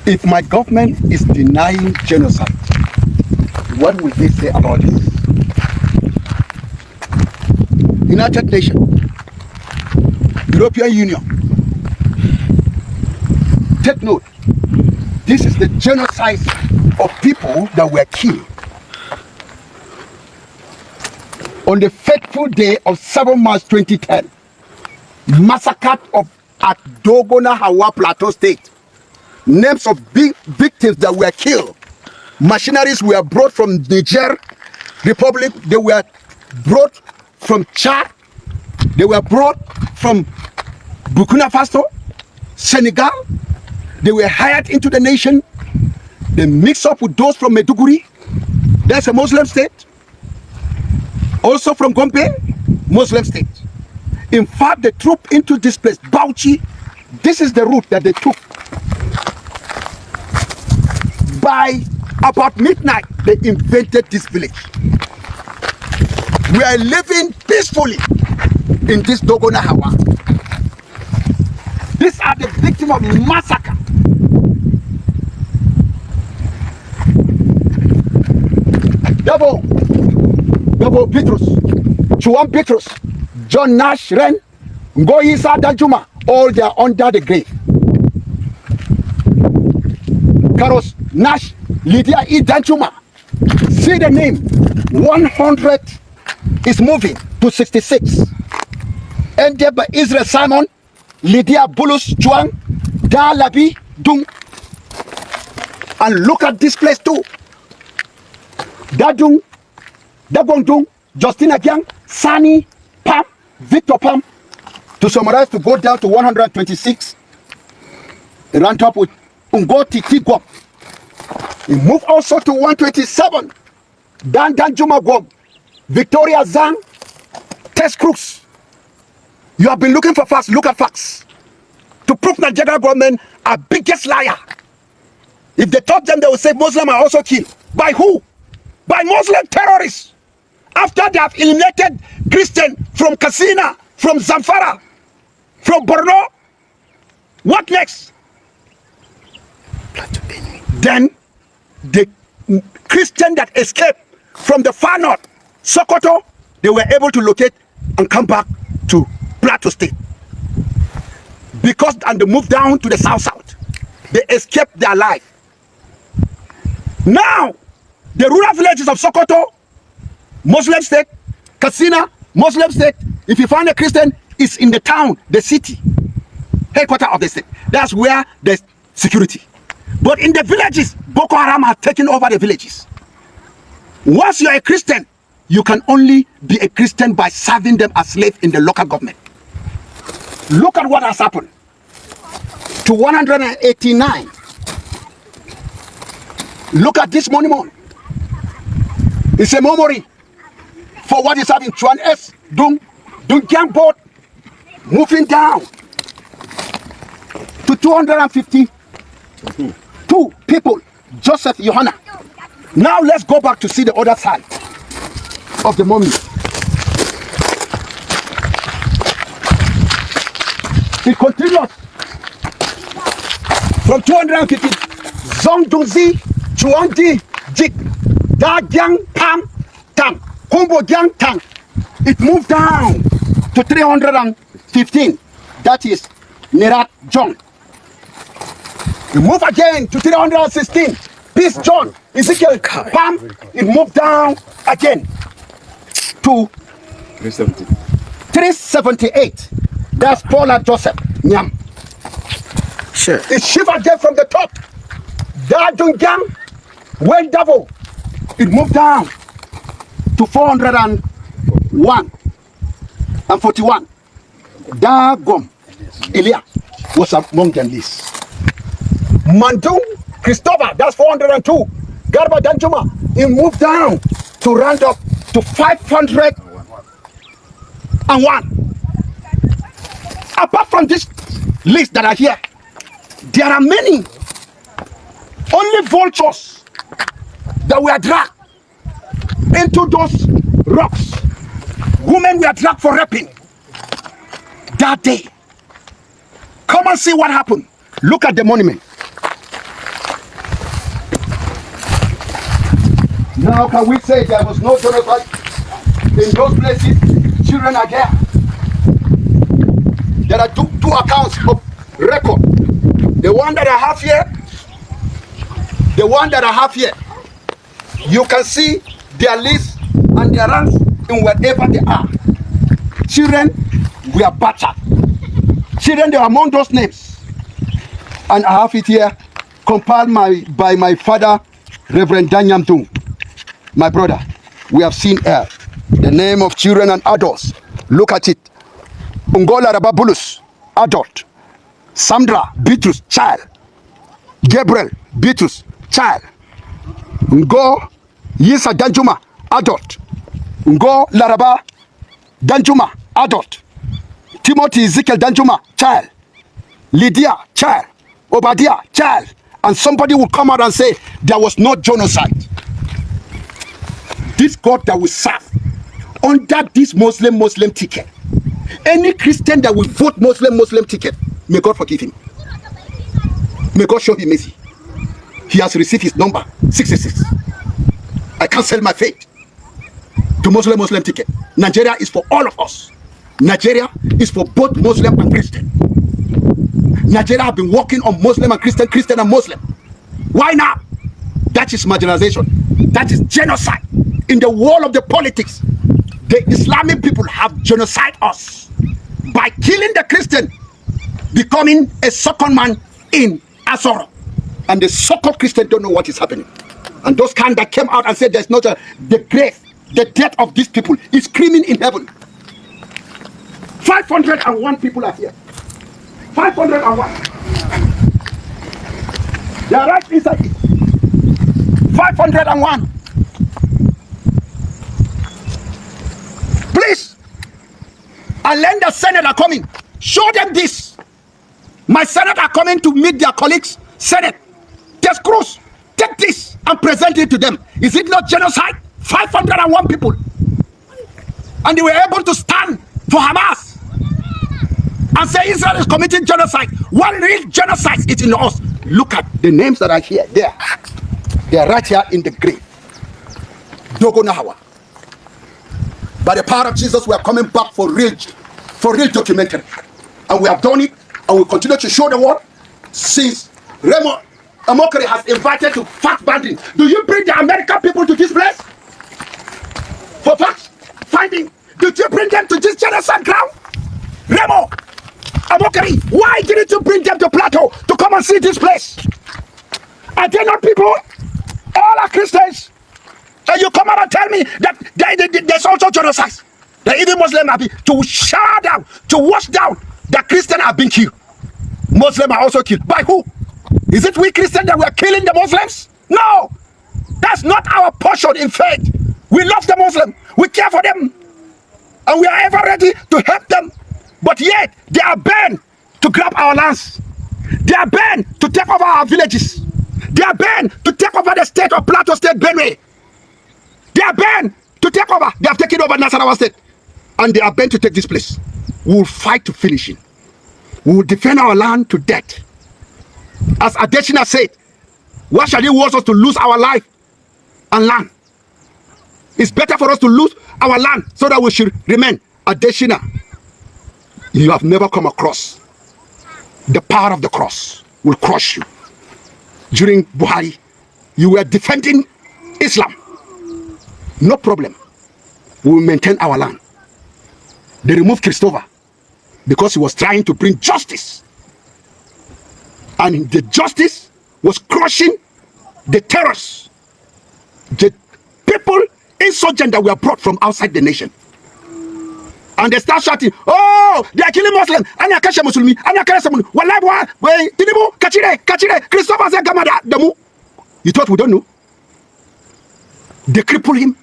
If my government is denying genocide, what will they say about this? United Nations, European Union, take note. This is the genocide of people that were killed on the fateful day of 7 March 2010. Massacre at Dogona, Hawa, Plateau State. Names of big victims that were killed. Machineries were brought from Niger Republic. They were brought from Chad. They were brought from Burkina Faso, Senegal. They were hired into the nation. They mix up with those from Maiduguri. That's a Muslim state. Also from Gombe, Muslim state. In fact, the troop into this place, Bauchi, this is the route that they took. By about midnight, they invaded this village. We are living peacefully in this Dogona Hawa. These are the victims of massacre. Dabo Petrus, Chuan Petrus, John Nash Ren, Ngoyisa Danjuma, all they are under the grave. Karos Nash, Lydia E. Danjuma. See the name, 100 is moving to 66. Ended by Israel Simon, Lydia Bulus Chuang, Da Labi Dung. And look at this place too. Dadung, Dabong Dung, Justina Gyang, Sani, Pam, Victor Pam. To summarize, to go down to 126. They ran top with Ungoti Tigwam. He moved also to 127. Dan Juma Gwam, Victoria Zang, Tess Crooks. You have been looking for facts. Look at facts. To prove that Nigeria government are biggest liar. If they taught them, they will say Muslims are also killed. By who? By Muslim terrorists. After they have eliminated Christian from Katsina, from Zamfara, from Borno, what next? Then the Christian that escaped from the far north, Sokoto, they were able to locate and come back to Plateau State. And they moved down to the south. They escaped their life. Now, the rural villages of Sokoto, Muslim state, Katsina, Muslim state, if you find a Christian, it's in the town, the city, headquarters of the state. That's where there's security. But in the villages, Boko Haram have taken over the villages. Once you're a Christian, you can only be a Christian by serving them as slaves in the local government. Look at what has happened to 189. Look at this monument. It's a memory for what is happening. Chuan S. Dung Gang boat moving down to 252 people. Joseph Johanna. Now let's go back to see the other side of the monument. It continues from 250. Zongduzi, Chuandi, Jik, Da Gyang Pam Tang, Kumbo Gyang Tang. It moved down to 315. That is Nerat John. It moved again to 316. Peace John, Ezekiel Pam. It moved down again to 378. That's Paula Joseph Nyam. Sure. It shivered there from the top. Dadungang went double. It moved down to 401 and 41. Dagom Elia was among them list. Mandung Christopher, that's 402. Garba Danjuma, it moved down to round up to 501. Apart from this list that are here, there are many. Only vultures that were dragged into those rocks. Women were dragged for raping that day. Come and see what happened. Look at the monument. Now can we say there was no genocide in those places? Children are there. There are two accounts of record. The one that I have here, you can see their list and their ranks in wherever they are. Children were battered. Children, they are among those names. And I have it here, compiled by my father, Reverend Danyam Dung. My brother, we have seen here the name of children and adults. Look at it. Ungola Rababulus, adult. Sandra Bitrus, child. Gabriel Bitrus, child. Ngo Yisa Danjuma, adult. Ngo Laraba Danjuma, adult. Timothy Ezekiel Danjuma, child. Lydia, child. Obadiah, child. And somebody will come out and say there was no genocide. This God that we serve, under this Muslim ticket, any Christian that will vote Muslim ticket, may God forgive him. May God show him mercy. He has received his number 66. I can't sell my faith to Muslim ticket. Nigeria is for all of us. Nigeria is for both Muslim and Christian. Nigeria have been working on Muslim and Christian and Muslim. Why now? That is marginalization. That is genocide. In the world of the politics, the Islamic people have genocide us by killing the Christian, becoming a second man in Asoro. And the so-called Christian don't know what is happening. And those kind that came out and said there's not the grave, the death of these people is screaming in heaven. 501 people are here. 501. They are right inside it. 501. Please, and then the Senate are coming. Show them this. My Senate are coming to meet their colleagues. Senate, just cross, take this and present it to them. Is it not genocide? 501 people. And they were able to stand for Hamas and say Israel is committing genocide. One real genocide is in us. Look at the names that are here. There. They are right here in the grave. Dogonawa. By the power of Jesus, we are coming back for real documentary. And we have done it, and we continue to show the world. Since Remo Amokari has invited to fact banding, do you bring the American people to this place? For fact finding, did you bring them to this genocide ground? Remo Amokari, why didn't you bring them to Plateau to come and see this place? Are they not people? All are Christians. And you come out and tell me that there's also genocide. That even Muslims are to shout down, to wash down that Christians have been killed. Muslims are also killed. By who? Is it we Christians that we are killing the Muslims? No! That's not our portion in faith. We love the Muslims. We care for them. And we are ever ready to help them. But yet, they are bent to grab our lands. They are bent to take over our villages. They are bent to take over the state of Plateau State, Benue. They are bent to take over. They have taken over Nasarawa State. And they are bent to take this place. We will fight to finish it. We will defend our land to death. As Adeshina said, why shall he want us to lose our life and land? It's better for us to lose our land so that we should remain. Adeshina, you have never come across the power of the cross will crush you. During Buhari, you were defending Islam. No problem. We will maintain our land. They removed Christopher because he was trying to bring justice. And the justice was crushing the terrorists, the people insurgent that were brought from outside the nation. And they start shouting, oh, they are killing Muslims. Anakasha Muslimi, Anakasha Muslimi. Walabwa, Tinibu, Kachire, Christopher Zagamada, Damu. You thought we don't know? They cripple him.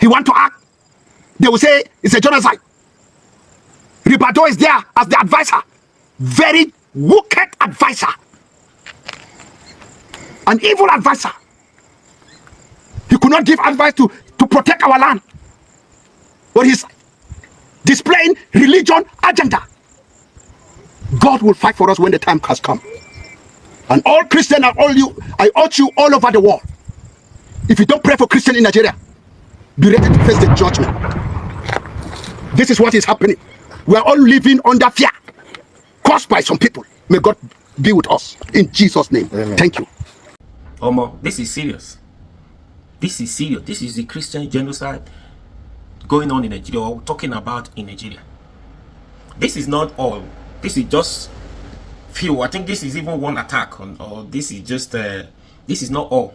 He want to act. They will say it's a genocide. Ribado is there as the advisor. Very wicked advisor. An evil advisor. He could not give advice to protect our land. But he's displaying religion agenda. God will fight for us when the time has come. And all Christians and all you, I urge you all over the world, If you don't pray for Christians in Nigeria, be ready to face the judgment. This is what is happening. We are all living under fear caused by some people. May God be with us in Jesus' name. Amen. Thank you. Omo, this is serious. This is serious. This is the Christian genocide going on in Nigeria, or talking about in Nigeria. This is not all. This is just few. I think this is even one attack on, or this is just this is not all,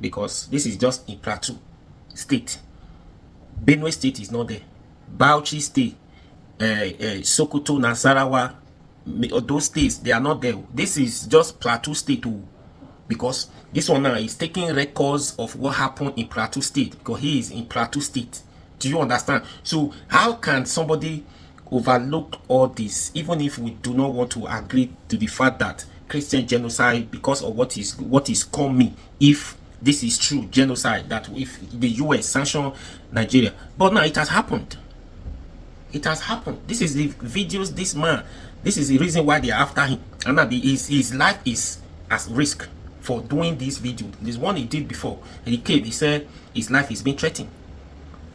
because this is just in Plateau State. Benue State is not there. Bauchi State, Sokoto, Nasarawa, those states, they are not there. This is just Plateau State too, because this one now is taking records of what happened in Plateau State, because he is in Plateau State. Do you understand? So how can somebody overlook all this, even if we do not want to agree to the fact that Christian genocide, because of what is coming, if this is true genocide, that if the US sanction Nigeria, but now it has happened. It has happened. This is the videos. This man, this is the reason why they are after him, and that his life is at risk for doing this video. This one he did before, and he came, he said his life is being threatened.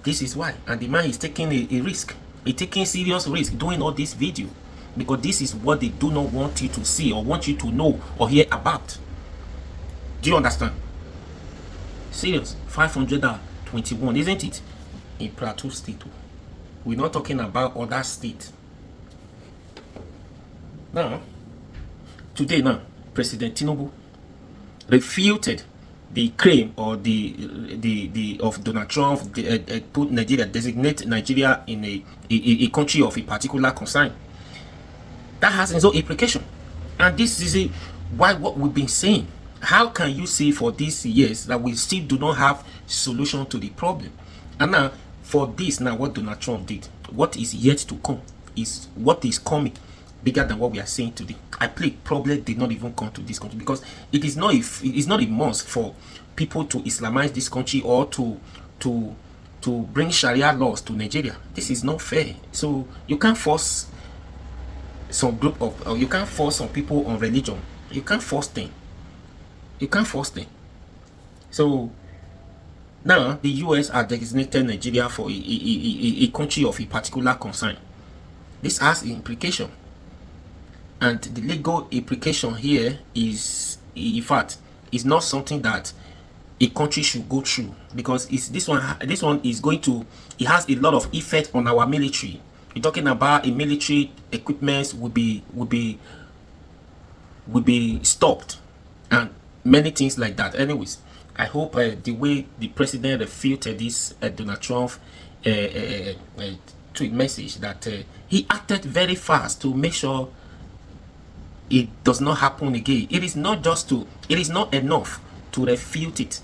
This is why, and the man is taking a risk. He's taking serious risk doing all this video, because this is what they do not want you to see, or want you to know or hear about. Do you understand? Serious. 521, isn't it? In Plateau State. We're not talking about other states. Now, today now, President Tinubu refuted the claim, or the of Donald Trump, put Nigeria, designate Nigeria in a country of a particular concern. That has its own implication, and this is why what we've been saying. How can you say for these years that we still do not have solution to the problem? And now for this, now what Donald Trump did, what is yet to come is what is coming bigger than what we are saying today. I believe problem did not even come to this country, because it is not a must for people to Islamize this country, or to bring Sharia laws to Nigeria. This is not fair. So you can't force some group of, or you can't force some people on religion. You can't force them. You can't force them. So now the US has designated Nigeria for a country of a particular concern. This has an implication, and the legal implication here is, in fact, is not something that a country should go through, because it's this one is going to, it has a lot of effect on our military. We're talking about a military equipment will be stopped, and many things like that. Anyways, I hope the way the president refuted this Donald Trump tweet message, that he acted very fast to make sure it does not happen again. It is not enough to refute it.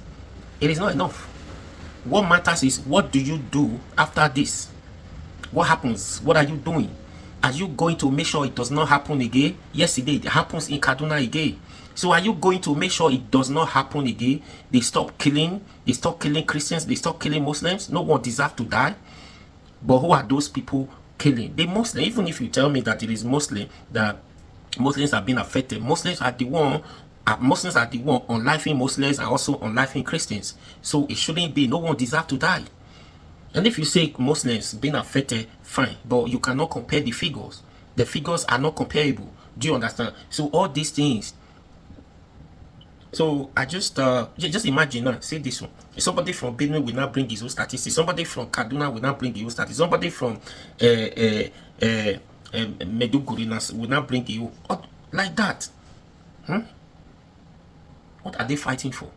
It is not enough. What matters is, what do you do after this? What happens? What are you doing? Are you going to make sure it does not happen again? Yesterday it happens in Kaduna again. So are you going to make sure it does not happen again? They stop killing Christians, they stop killing Muslims. No one deserves to die. But who are those people killing? The Muslim. Even if you tell me that it is Muslim, that Muslims have been affected, Muslims are the one unlifing Muslims, and also unlifing Christians. So it shouldn't be. No one deserves to die. And if you say Muslims being affected, fine, but you cannot compare the figures. The figures are not comparable. Do you understand? So all these things. So I just imagine now, say this one. Somebody from Benue will not bring his own statistics. Somebody from Kaduna will not bring his own statistics. Somebody from Meduguri will not bring his own. Like that. What are they fighting for?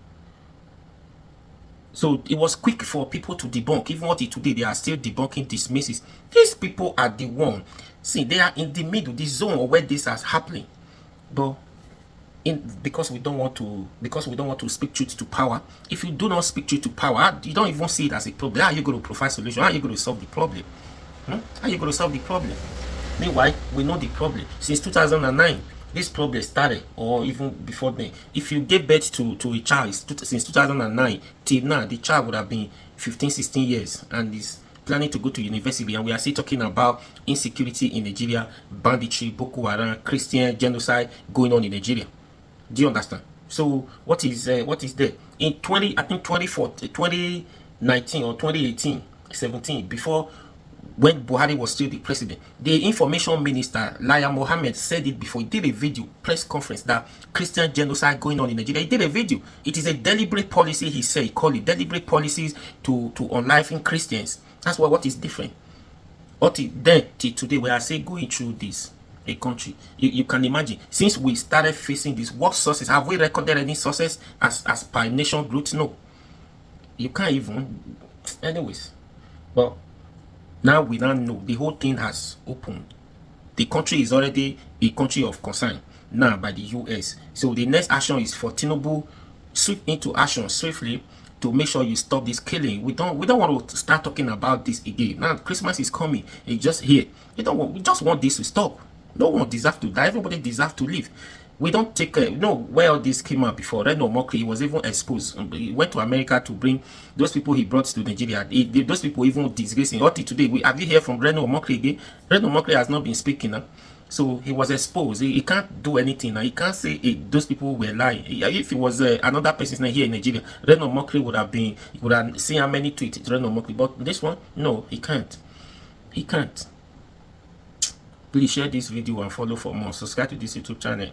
So it was quick for people to debunk. Even what today, they are still debunking dismisses. These people are the one. See, they are in the middle, the zone where this is happening. But because we don't want to speak truth to power. If you do not speak truth to power, you don't even see it as a problem. How are you going to provide solution? How are you going to solve the problem? How are you going to solve the problem? Meanwhile, we know the problem. Since 2009, this problem started, or even before then. If you gave birth to a child since 2009 till now, the child would have been 15-16 years and is planning to go to university, and we are still talking about insecurity in Nigeria, banditry, Boko Haram, Christian genocide going on in Nigeria. Do you understand? So what is there in 2019 or 2018, 17, before, when Buhari was still the president, the information minister Laya Mohammed said it before. He did a video press conference that Christian genocide going on in Nigeria. He did a video. It is a deliberate policy, he said. He called it deliberate policies to unlifen Christians. That's what is different. Then till today, we are still going through this. A country, you can imagine, since we started facing this, what sources have we recorded? Any sources as per nation groups? No, you can't even. Anyways, but now we now know the whole thing has opened. The country is already a country of concern now by the US. So the next action is for Tinubu sweep into action swiftly to make sure you stop this killing. We don't want to start talking about this again. Now Christmas is coming. It's just here. We just want this to stop. No one deserves to die. Everybody deserves to live. We don't take where all this came out before. Reno Omokri was even exposed. He went to America to bring those people he brought to Nigeria. Those people even disgracing. Until today, have you heard from Reno Omokri again? Reno Omokri has not been speaking now. So he was exposed. He can't do anything now. He can't say those people were lying. If it was another person here in Nigeria, Reno Omokri would have seen how many tweets Reno Omokri. But this one, no, he can't. He can't. Please share this video and follow for more. Subscribe to this YouTube channel.